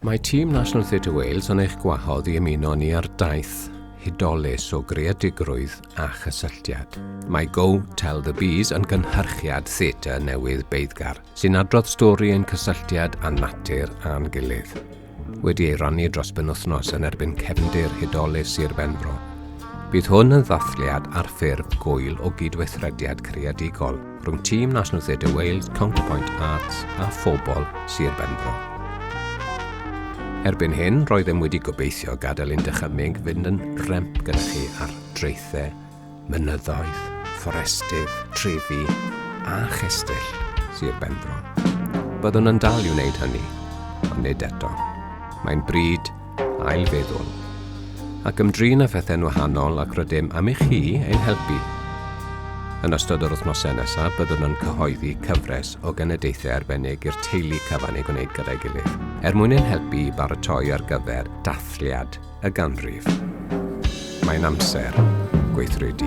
Mae tîm National Theatre Wales yn eich gwahodd I ymuno ni ar daith hudolus o greadigrwydd a chysylltiad. Mae Go Tell the Bees yn gynhyrchiad theatr newydd beiddgar sy'n adrodd stori ein cysylltiad â natur a'n gilydd. Wedi ei rannu dros benwythnos yn erbyn cefndir hudolus Sir Benfro. Bydd hwn yn ddathliad ar ffurf gwyl o gydweithrediad creadigol rhwng tîm National Theatre Wales, Counterpoint Arts a phobl Sir Benfro. Erbyn hyn, roeddem wedi gobeithio gadael ein dychymyg fynd yn rhemp gyda chi ar draethau, mynyddoedd, fforestydd, trefi a chestyll Sir Benfro. Byddwn yn dal I wneud hynny, ond nid eto. Mae'n bryd ailfeddwl, ac ymdrin â phethau'n wahanol ac rydym am eich chi ein helpu. Yn ystod yr wythnosau nesaf, byddwn yn cyhoeddi cyfres o genedigaethau arbennig i'r teulu cyfan ei gwneud gyda'i gilydd, mwyn ein helpu I baratoi ar gyfer dathliad y ganrif. Mae'n amser gweithredu.